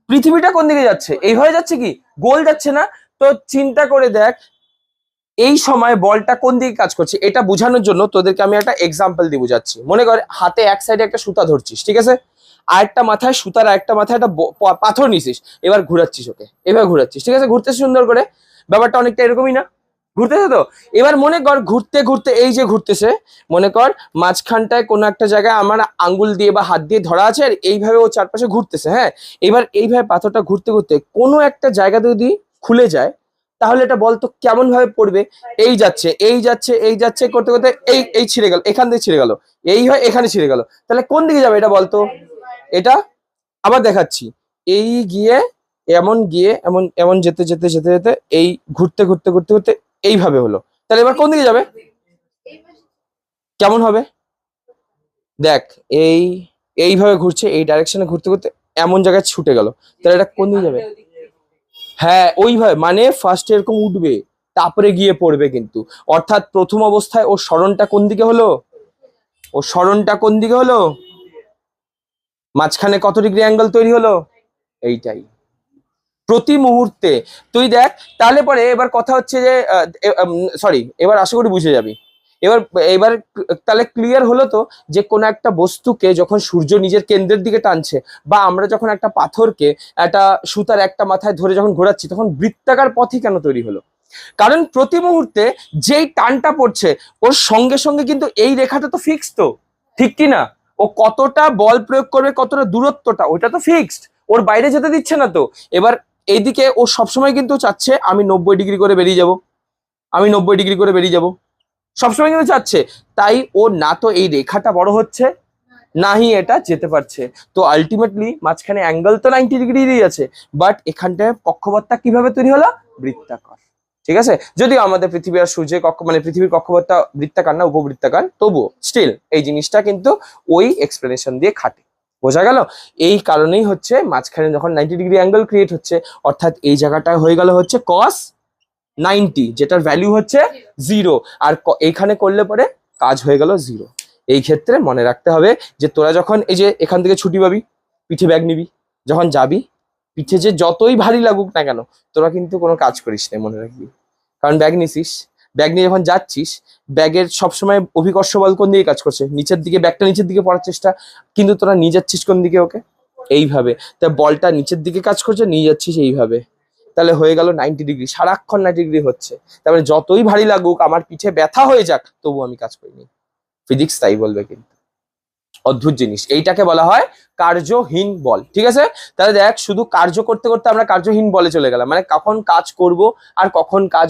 পৃথিবীটা কোন দিকে যাচ্ছে? এইভাবে যাচ্ছে, কি গোল যাচ্ছে না? তো চিন্তা করে দেখ এই সময় বলটা কোন দিকে কাজ করছে, এটা বোঝানোর জন্য তোদেরকে আমি একটা এক্সাম্পল দিয়ে বোঝাচ্ছি। মনে কর হাতে এক সাইডে একটা সুতা ধরছিস, ঠিক আছে, আর একটা মাথায় সুতার, একটা মাথায় একটা পাথর নিছিস, এবার ঘুরাচ্ছিস ওকে, এভাবে ঘুরাচ্ছিস, ঠিক আছে, ঘুরতে সুন্দর করে, ব্যাপারটা অনেকটা এরকমই না? ঘুরতেছে তো। এবার মনে কর ঘুরতে ঘুরতে, এই যে ঘুরতেছে, মনে কর মাঝখানটায় কোনো একটা জায়গায় আমার আঙ্গুল দিয়ে বা হাত দিয়ে ধরা আছে, আর এইভাবে ও চারপাশে ঘুরতেছে, হ্যাঁ। এবার এইভাবে পাথরটা ঘুরতে ঘুরতে কোনো একটা জায়গা যদি খুলে যায়, তাহলে এটা বলতো কেমন ভাবে পড়বে? এই যাচ্ছে এই যাচ্ছে এই যাচ্ছে করতে করতে এই এই ছিঁড়ে গেল, এখান থেকে ছিঁড়ে গেল, এই হয় এখানে ছিঁড়ে গেল, তাহলে কোন দিকে যাবে এটা বলতো? এটা আবার দেখাচ্ছি, এই গিয়ে এমন গিয়ে এমন এমন যেতে যেতে যেতে যেতে এই ঘুরতে ঘুরতে ঘুরতে ঘুরতে এইভাবে হলো, তাহলে এবার কোন দিকে যাবে? কেমন হবে? দেখ এই এইভাবে ঘুরছে, এই ডাইরেকশনে ঘুরতে ঘুরতে এমন জায়গায় ছুটে গেল, তাহলে এটা কোন দিকে যাবে? হ্যাঁ ওইভাবে, মানে ফার্স্টে এরকম উঠবে, তারপরে গিয়ে পড়বে কিন্তু। অর্থাৎ প্রথম অবস্থায় ওর সরণটা কোন দিকে হলো, ওর সরণটা কোন দিকে হলো, মাঝখানে কত ডিগ্রি অ্যাঙ্গেল তৈরি হলো, এইটাই প্রতি মুহূর্তে। তুই দেখ তাহলে পরে এবার কথা হচ্ছে যে সরি, এবার আশা করি বুঝে যাবি। এবার এবার তাহলে ক্লিয়ার হলো তো যে কোনো একটা বস্তুকে যখন সূর্য নিজের কেন্দ্রের দিকে টানছে, বা আমরা যখন একটা পাথরকে একটা সুতার একটা মাথায় ধরে যখন ঘোরাচ্ছি, তখন বৃত্তাকার পথই কেন তৈরি হলো? কারণ প্রতি মুহূর্তে যেই টানটা পড়ছে ওর সঙ্গে সঙ্গে কিন্তু এই রেখাটা তো ফিক্সড, তো ঠিক কি না? ও কতটা বল প্রয়োগ করবে, কতটা দূরত্বটা, ওইটা তো ফিক্সড, ওর বাইরে যেতে দিচ্ছে না তো। এবার এইদিকে ও সবসময় কিন্তু চাচ্ছে আমি 90 ডিগ্রি করে বেরিয়ে যাব, আমি 90 ডিগ্রি করে বেরিয়ে যাব, সবসময় কিন্তু চাচ্ছে। তাই ও না তো এই রেখাটা বড় হচ্ছে, নাহি এটা যেতে পারছে। তো আলটিমেটলি মাঝখানে অ্যাঙ্গেল তো 90 ডিগ্রি আছে, বাট এখানটায় কক্ষপথটা কিভাবে তৈরি হলো, বৃত্তাকার। ঠিক আছে, যদিও আমাদের পৃথিবী আর সূর্যের মানে পৃথিবীর কক্ষপথটা বৃত্তাকার না, উপবৃত্তাকার, তবুও স্টিল এই জিনিসটা কিন্তু ওই এক্সপ্লেনেশন দিয়ে খাটে। বোঝা গেল? এই কারণেই হচ্ছে মাঝখানে যখন 90 ডিগ্রি অ্যাঙ্গেল ক্রিয়েট হচ্ছে, অর্থাৎ এই জায়গাটা হয়ে গেল হচ্ছে cos 90, যেটার ভ্যালু হচ্ছে 0, আর এইখানে করলে পরে কাজ হয়ে গেল 0। এই ক্ষেত্রে মনে রাখতে হবে যে তোরা যখন এই যে এখান থেকে ছুটি পাবি, পিঠে ব্যাগ নিবি, যখন যাবি পিঠে যে যতই ভারী লাগুক না কেন, তোরা কিন্তু কোনো কাজ করিস না, মনে রাখবি। কারণ ব্যাগ নিছিস, ব্যাগ নিয়ে যখন যাচ্ছিস, ব্যাগের সবসময় অভিকর্ষ বল কোন দিকে কাজ করছে, নিচের দিকে, ব্যাগটা নিচের দিকে পড়ার চেষ্টা, কিন্তু তোরা নিয়ে যাচ্ছিস কোন দিকে ওকে, এইভাবে। তা বলটা নিচের দিকে কাজ করছে, নিয়ে যাচ্ছিস এইভাবে, তাহলে হয়ে গেল 90 ডিগ্রি, সারাক্ষণ 90 ডিগ্রি হচ্ছে। তারপরে যতই ভারী লাগুক, আমার পিঠে ব্যথা হয়ে যাক, তবু আমি কাজ করিনি। ফিজিক্স তাই বলবে কিন্তু। অদ্ভুত জিনিস, এইটাকে বলা হয় কার্যহীন বল। ঠিক আছে, তাহলে দেখ শুধু কার্য করতে করতে আমরা কার্যহীন বলে চলে গেলাম, মানে কখন কাজ করব আর কখন কাজ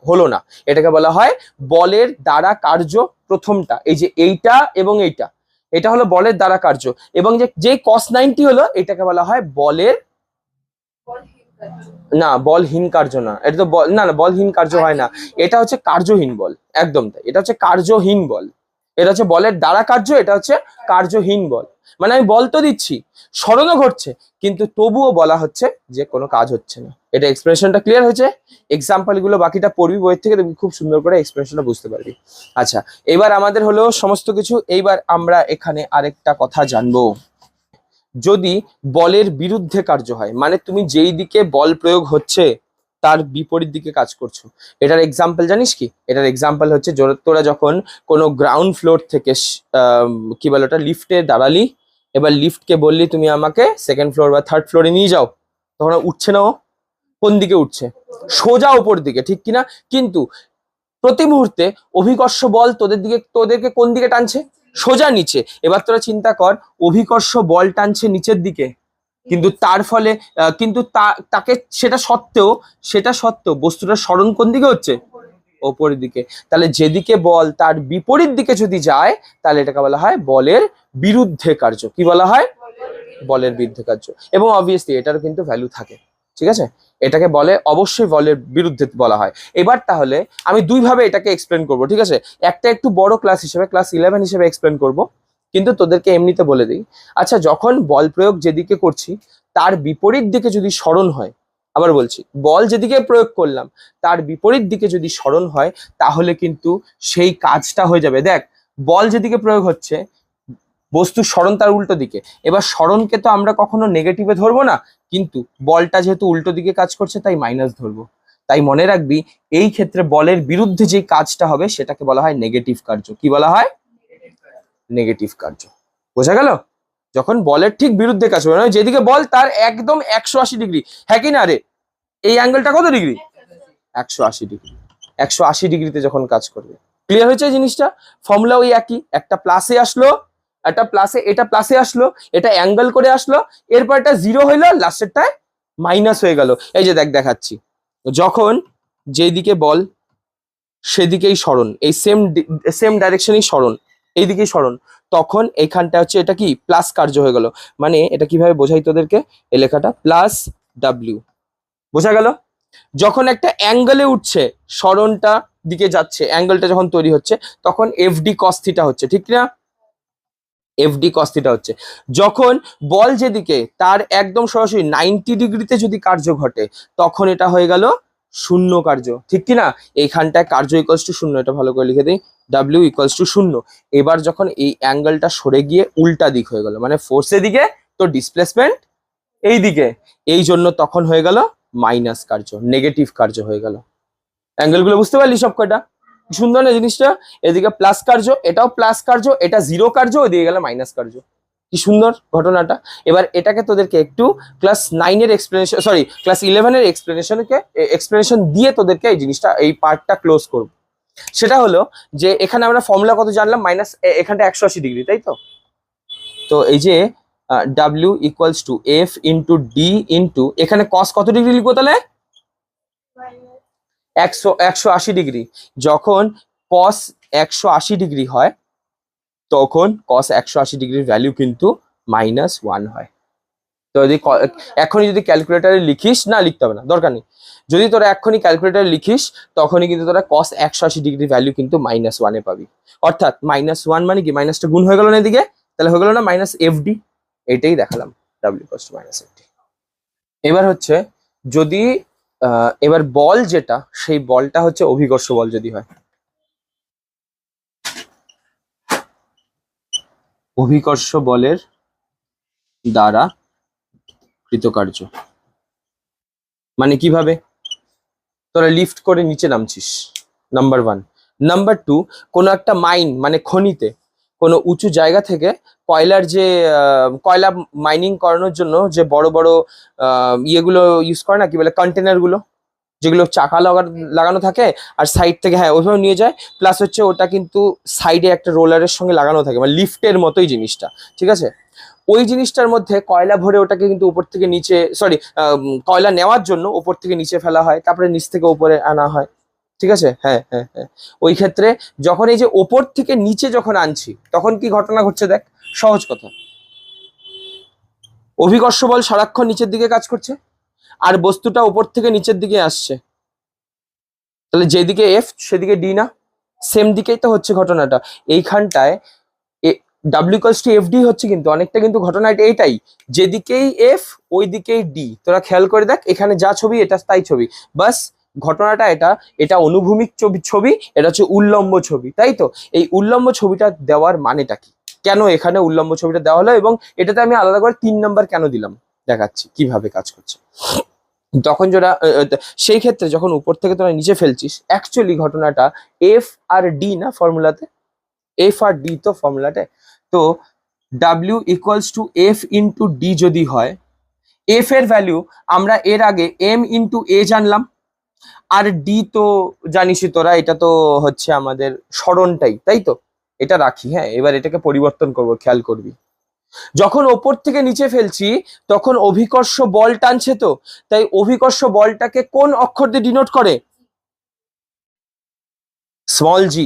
হলো না, এটাকে বলা হয় বলের দ্বারা কার্য। প্রথমটা এই যে এইটা এবং এইটা, এটা হলো বলের দ্বারা কার্য, এবং যে cos 90 হলো, এটাকে বলা হয় বলের, না বলহীন কার্য না, এটা তো না না, বলহীন কার্য হয় না, এটা হচ্ছে কার্যহীন বল, একদম তাই, এটা হচ্ছে কার্যহীন বল। এটা হচ্ছে বলের দ্বারা কার্য, এটা হচ্ছে কার্যহীন বল। মানে আমি বল তো দিচ্ছি, স্মরণও ঘটছে, কিন্তু তবুও বলা হচ্ছে যে কোনো কাজ হচ্ছে না। এটা এক্সপ্রেশনটা ক্লিয়ার হয়েছে? এক্সাম্পল গুলো বাকিটা পড়বি বইয়ের থেকে, তুমি খুব সুন্দর করে এক্সপ্রেশনটা বুঝতে পারবি। আচ্ছা, এবার আমাদের হলো সমস্ত কিছু, এইবার আমরা এখানে আরেকটা কথা জানবো। যদি বলের বিরুদ্ধে কার্য হয়, মানে তুমি যেই দিকে বল প্রয়োগ হচ্ছে তার বিপরীত দিকে কাজ করছো, এটার এক্সাম্পল জানিস কি? এটার এক্সাম্পল হচ্ছে তোরা যখন কোনো গ্রাউন্ড ফ্লোর থেকে কি বলে ওটা, লিফটে দাঁড়ালি, এবার লিফটকে বললি তুমি আমাকে সেকেন্ড ফ্লোর বা থার্ড ফ্লোরে নিয়ে যাও, তখন উঠছে না, ও কোন দিকে উঠছে, সোজা ওপর দিকে, ঠিক কিনা? কিন্তু প্রতি মুহূর্তে অভিকর্ষ বল তোদেরকে কোন দিকে টানছে, সোজা নিচে। এবার তোরা চিন্তা কর, অভিকর্ষ বল টানছে নিচের দিকে, কিন্তু তার ফলে কিন্তু তাকে সেটা সত্ত্বেও বস্তুটার সরণ কোন দিকে হচ্ছে, ওপরের দিকে। তাহলে যেদিকে বল তার বিপরীত দিকে যদি যায়, তাহলে এটাকে বলা হয় বলের বিরুদ্ধে কার্য। কি বলা হয়? বলের বিরুদ্ধে কার্য। এবং অবভিয়াসলি এটারও কিন্তু ভ্যালু থাকে, ঠিক আছে? এটাকে বলে অবশ্যই বলের বিরুদ্ধে বলা হয়। এবার তাহলে আমি দুইভাবে এটাকে এক্সপ্লেন করব, ঠিক আছে? একটা একটু বড় ক্লাস হিসেবে, ক্লাস 11 হিসেবে এক্সপ্লেন করব, কিন্তু তোদেরকে এমনিতে বলে দিই। আচ্ছা, যখন বল প্রয়োগ যেদিকে করছি তার বিপরীত দিকে যদি সরণ হয়, আবার বলছি, বল যেদিকে প্রয়োগ করলাম তার বিপরীত দিকে যদি সরণ হয়, তাহলে কিন্তু সেই কাজটা হয়ে যাবে। দেখ, বল যেদিকে প্রয়োগ হচ্ছে, বস্তুর সরণ তার উল্টো দিকে। এবার সরণকে তো আমরা কখনো নেগেটিভে ধরবো না, কিন্তু বলটা যেহেতু উল্টো দিকে কাজ করছে তাই মাইনাস ধরবো। তাই মনে রাখবি, এই ক্ষেত্রে বলের বিরুদ্ধে যে কাজটা হবে সেটাকে বলা হয় নেগেটিভ কার্য। কি বলা হয়? নেগেটিভ কার্য। বোঝা গেল? যখন বলের ঠিক বিরুদ্ধে কাজ হবে, মানে যেদিকে বল তার একদম 180 ডিগ্রি, হ্যাঁ কি না রে? এই অ্যাঙ্গেলটা কত ডিগ্রি? 180 ডিগ্রি। 180 ডিগ্রিতে যখন কাজ করবে। ক্লিয়ার হয়েছে জিনিসটা? ফর্মুলা ওই একই, একটা প্লাসে আসলো, এটা প্লাসে আসলো, এটা অ্যাঙ্গেল করে আসলো, এরপর এটা 0 হইলো, লাস্টেরটায় মাইনাস হয়ে গেল। এই যে দেখাচ্ছি, যখন যেদিকে বল সেদিকেই সরণ, এই সেম ডাইরেকশনেই সরণ, এইদিকেই সরণ, তখন এইখানটা হচ্ছে এটা কি প্লাস কার্য হয়ে গেল। মানে এটা কিভাবে বোঝাই তোদেরকে, এই লেখাটা প্লাস ডাব্লিউ। বোঝা গেল? যখন একটা অ্যাঙ্গেলে উঠছে, সরণটা দিকে যাচ্ছে, অ্যাঙ্গেলটা যখন তৈরি হচ্ছে, তখন এফডি কস থিটা হচ্ছে, ঠিক না? এফডি কস থিটা হচ্ছে। যখন বল যেদিকে তার একদম সরাসরি 90 ডিগ্রিতে যদি কার্য ঘটে, তখন এটা হয়ে গেল শূন্য কার্য, ঠিক কি না? এইখানটায় কার্য ইকুয়ালস টু শূন্য, এটা ভালো করে লিখে দিই, ডাব্লিউ ইকুয়ালস টু শূন্য। এবার যখন এই অ্যাঙ্গেলটা সরে গিয়ে উল্টা দিক হয়ে গেল, মানে ফোর্সের দিকে তো ডিসপ্লেসমেন্ট এই দিকে, এই জন্য তখন হয়ে গেল মাইনাস কার্য, নেগেটিভ কার্য হয়ে গেল। অ্যাঙ্গেলগুলো বুঝতে পারলি সব কয়টা? সুন্দর না জিনিসটা? এদিকে প্লাস কার্য, এটাও প্লাস কার্য, এটা জিরো কার্য, ওদিকে গেলে মাইনাস কার্য। কি সুন্দর ঘটনাটা। এবার এটাকে তোদেরকে একটু ক্লাস 9-এর এক্সপ্লেনেশন, সরি ক্লাস 11-এর এক্সপ্লেনেশন দিয়ে তোদেরকে এই জিনিসটা, এই পার্টটা ক্লোজ করব। সেটা হলো যে এখানে আমরা ফর্মুলা কত জানলাম, মাইনাস, এখানটা 180 ডিগ্রি, তাই তো? তো এই যে W equals two F into D into, এখানে কস কত ডিগ্রি লিখবো তাহলে? 180 ডিগ্রি। যখন কস 180 ডিগ্রি হয় তখন কস 180 ডিগ্রির ভ্যালু কিন্তু -1 হয়। তো যদি এখনই যদি ক্যালকুলেটারে লিখিস, না লিখতে হবে না, দরকার নেই, যদি তোরা এখনই ক্যালকুলেটারে লিখিস তখনই কিন্তু তোরা কস 180 ডিগ্রি ভ্যালু কিন্তু -1 এ পাবি। অর্থাৎ -1 মানে কি, মাইনাসটা গুণ হয়ে গেল না এদিকে, তাহলে হয়ে গেল না মাইনাস এফ ডি। এটাই দেখালাম, W equals two minus F D. এবার হচ্ছে যদি এবার বল যেটা, সেই বলটা হচ্ছে অভিকর্ষ বল যদি হয়, অভিকর্ষ বলের দ্বারা কৃতকার্য মানে কিভাবে? তোরা লিফট করে নিচে নামছিস, নাম্বার 1। নাম্বার 2, কোনো একটা মাইন মানে খনিতে, কোনো উঁচু জায়গা থেকে কয়লার যে কয়লা মাইনিং করানোর জন্য যে বড় বড় ইয়েগুলো ইউজ করে না, কি বলে, কন্টেনার গুলো, যেগুলো চাকা লাগানো থাকে আর সাইড থেকে, হ্যাঁ ওইভাবে নিয়ে যায়, প্লাস হচ্ছে ওটা কিন্তু সাইডে একটা রোলারের সঙ্গে লাগানো থাকে, মানে লিফটের মতোই জিনিসটা, ঠিক আছে? ওই জিনিসটার মধ্যে কয়লা ভরে ওটাকে কিন্তু উপর থেকে নিচে, সরি কয়লা নেওয়ার জন্য উপর থেকে নিচে ফেলা হয়, তারপরে নিচ থেকে উপরে আনা হয়, ঠিক আছে? হ্যাঁ হ্যাঁ হ্যাঁ। ওই ক্ষেত্রে যখন এই যে ওপর থেকে নিচে যখন আনছি তখন কি ঘটনা ঘটছে দেখ, সহজ কথা, অভিকর্ষ বল সারাক্ষণ নিচের দিকে কাজ করছে আর বস্তুটা উপর থেকে নিচের দিকে আসছে, তাহলে যেদিকে এফ সেদিকে ডি না? সেম দিকেই তো হচ্ছে ঘটনাটা। এইখানটায় W equals two F D হচ্ছে, কিন্তু অনেকটা কিন্তু ঘটনা এইটাই, যেদিকেই এফ ওই দিকেই ডি। তোরা খেয়াল করে দেখ, এখানে যা ছবি এটা তাই ছবি, বাস ঘটনাটা এটা, এটা অনুভূমিক ছবি, এটা হচ্ছে উল্লম্ব ছবি, তাই তো? এই উল্লম্ব ছবিটা দেওয়ার মানেটা কি, কেন এখানে উল্লম্ব ছবিটা দেওয়া হলো, এবং এটাতে আমি আলাদা করে 3 নাম্বার কেন দিলাম দেখাচ্ছি কিভাবে কাজ করছে। তখন যারা সেই ক্ষেত্রে যখন উপর থেকে তোরা নিচে ফেলছিস, অ্যাকচুয়ালি ঘটনাটা এফ আর ডি না ফর্মুলাতে, এফ আর ডি তো ফর্মুলাতে, তো W equals two F into D যদি হয়, এফ এর ভ্যালু আমরা এর আগে এম ইন্টু এ জানলাম, আর ডি তো জানিসই তোরা, এটা তো হচ্ছে আমাদের স্মরণটাই, তাই তো? এটা রাখি, হ্যাঁ। এবার এটাকে পরিবর্তন করব, খেয়াল করবি, যখন ওপর থেকে নিচে ফেলছি তখন অভিকর্ষ বল টানছে, তো তাই অভিকর্ষ বলটাকে কোন অক্ষর দিয়ে ডিনোট করে? স্মল জি,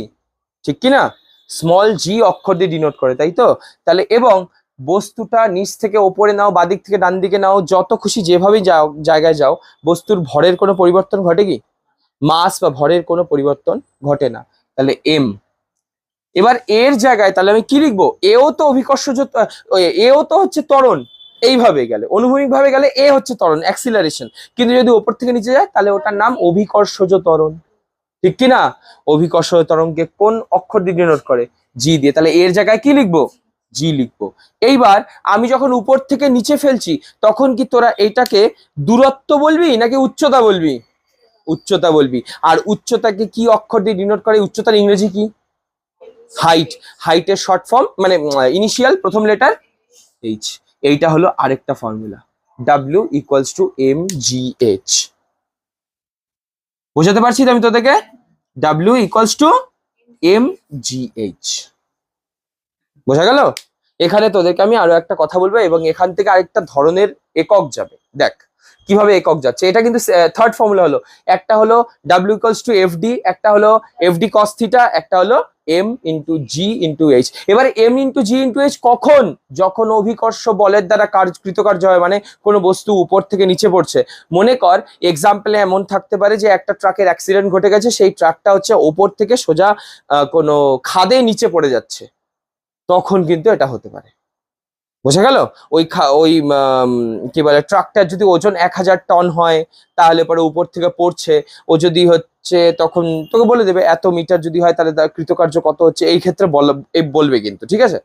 ঠিক কি না? স্মল জি অক্ষর দিয়ে ডিনোট করে, তাই তো? তাহলে এবং বস্তুটা নিচ থেকে ওপরে নাও, বাদিক থেকে ডান দিকে নাও, যত খুশি যেভাবেই যাও, জায়গায় যাও, বস্তুর ভরের কোনো পরিবর্তন ঘটে কি? মাস বা ভরের কোনো পরিবর্তন ঘটে না। তাহলে এম, এবার এর জায়গায় তাহলে আমি কি লিখবো? এও তো অভিকর্ষজ, এও তো হচ্ছে ত্বরণ, এইভাবে গেলে অনুভূমিক ভাবে গেলে এ হচ্ছে ত্বরণ, অ্যাক্সিলারেশন, কিন্তু যদি ওপর থেকে নিচে যায় তাহলে ওটার নাম অভিকর্ষজ ত্বরণ, ঠিক কি না? অভিকর্ষজ ত্বরণকে কোন অক্ষর দিয়ে ডিনোট করে? জি দিয়ে। তাহলে এর জায়গায় কি লিখবো? জি লিখবো। এইবার আমি যখন উপর থেকে নিচে ফেলছি তখন কি তোরা এইটাকে দূরত্ব বলবি নাকি উচ্চতা বলবি? উচ্চতা বলবি। আর উচ্চতাকে কি অক্ষর দিয়ে ডিনোট করে? উচ্চতার ইংরেজি কি? হাইট। হাইটের শর্ট ফর্ম মানে ইনিশিয়াল প্রথম লেটার এইচ। এইটা হলো আরেকটা formula, W equals to M G H. বোঝাতে পারছি তো আমি তোদেরকে? W equals to M G H. বোঝা গেল? এখানে তোদেরকে আমি আরো একটা কথা বলবো এবং এখান থেকে আরেকটা ধরনের একক যাবে, দেখ কিভাবে একক যাচ্ছে। এটা কিন্তু থার্ড ফর্মুলা হলো, একটা হলো W equals two F D, একটা হলো এফ ডি কস থিটা, একটা হলো এম ইন্টু জি ইন্টু এইচ। এবার এম ইন্টু জি ইন্টু এইচ কখন? যখন অভিকর্ষ বলের দ্বারা কৃতকার্য হয়, মানে কোনো বস্তু উপর থেকে নিচে পড়ছে। মনে কর এক্সাম্পলে এমন থাকতে পারে যে একটা ট্রাকের অ্যাক্সিডেন্ট ঘটে গেছে, সেই ট্রাকটা হচ্ছে ওপর থেকে সোজা কোনো খাদে নিচে পড়ে যাচ্ছে, তখন কিন্তু এটা হতে পারে। বোঝা গেল? ওই কি বলে, ট্রাকটার যদি ওজন 1000 টন হয়, তাহলে পরে উপর থেকে পড়ছে, ও যদি হচ্ছে তখন তোকে বলে দেবে এত মিটার যদি হয় তাহলে তার কৃতকার্য কত হচ্ছে, এই ক্ষেত্রে বলবে কিন্তু, ঠিক আছে?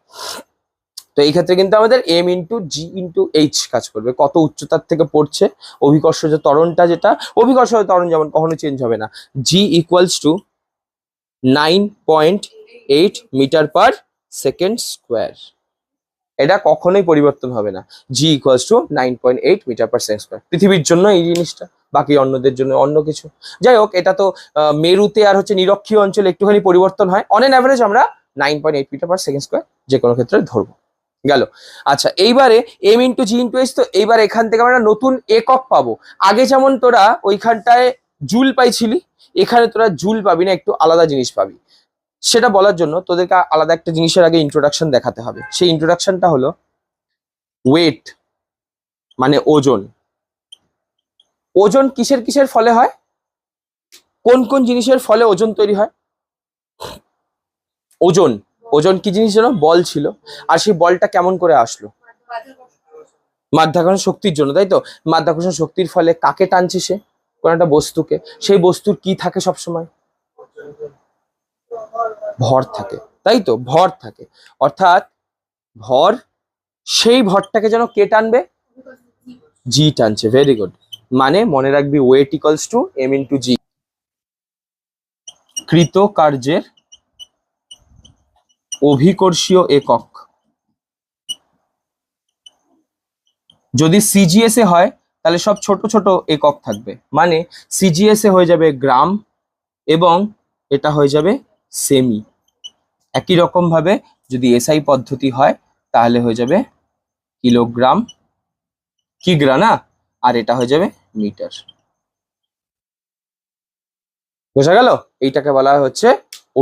তো এই ক্ষেত্রে কিন্তু আমাদের এম ইন্টু জি ইন্টু এইচ কাজ করবে, কত উচ্চতার থেকে পড়ছে। অভিকর্ষজ ত্বরণটা, যেটা অভিকর্ষজ ত্বরণ যেমন কখনো চেঞ্জ হবে না, G equals to 9.8 metre per second square. এটা কখনোই পরিবর্তন হবে না, G equals to 9.8 metre per second square. পৃথিবীর জন্য এই জিনিসটা, বাকি অন্যদের জন্য অন্য কিছু। যাই হোক, এটা তো মেরুতে আর হচ্ছে নিরক্ষীয় অঞ্চলে একটুখানি পরিবর্তন হয়, অন এন অ্যাভারেজ আমরা 9.8 মিটার পার সেকেন্ড স্কোয়ার যে কোনো ক্ষেত্রে ধরবো। গেল। আচ্ছা, এইবারে এম ইন্টু জি ইন্টু এইচ, তো এইবার এখান থেকে আমরা নতুন একক পাবো। আগে যেমন তোরা ওইখানটায় জুল পাইছিলি, এখানে তোরা জুল পাবি না, একটু আলাদা জিনিস পাবি। সেটা বলার জন্য তোদেরকে আলাদা একটা জিনিসের আগে ইন্ট্রোডাকশন দেখাতে হবে। সেই ইন্ট্রোডাকশনটা হলো ওয়েট, মানে ওজন। ওজন কিসের কিসের ফলে হয়? কোন কোন জিনিসের ফলে ওজন তৈরি হয়? ওজন, ওজন কি জিনিস যেন? বল ছিল। আর সেই বলটা কেমন করে আসলো? মাধ্যাকর্ষণ শক্তির জন্য, তাই তো? মাধ্যাকর্ষণ শক্তির ফলে কাকে টানছে সে? কোন একটা বস্তুকে। সেই বস্তুর কি থাকে সবসময়? ভর থাকে, তাই তো? ভর থাকে, অর্থাৎ ভর, সেই ভরটাকে যেন কে টানবে? জি টানছে। Very good. মানে মনে রাখবি weight equals to M into G. কৃত কার্যের অভিকর্ষীয় একক। যদি সিজিএস এ হয় তাহলে সব ছোট ছোট একক থাকবে, মানে সিজিএস এ হয়ে যাবে গ্রাম, এবং এটা হয়ে যাবে সেমি। একই রকম ভাবে যদি এসআই পদ্ধতি হয় তাহলে হয়ে যাবে কিলোগ্রাম, কিগ্রা না, আর এটা হয়ে যাবে মিটার। বোঝা গেল? এইটাকে বলা হচ্ছে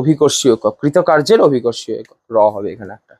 অভিকর্ষীয় একক, কৃতকার্যের অভিকর্ষীয় একক। র হবে এখানে একটা।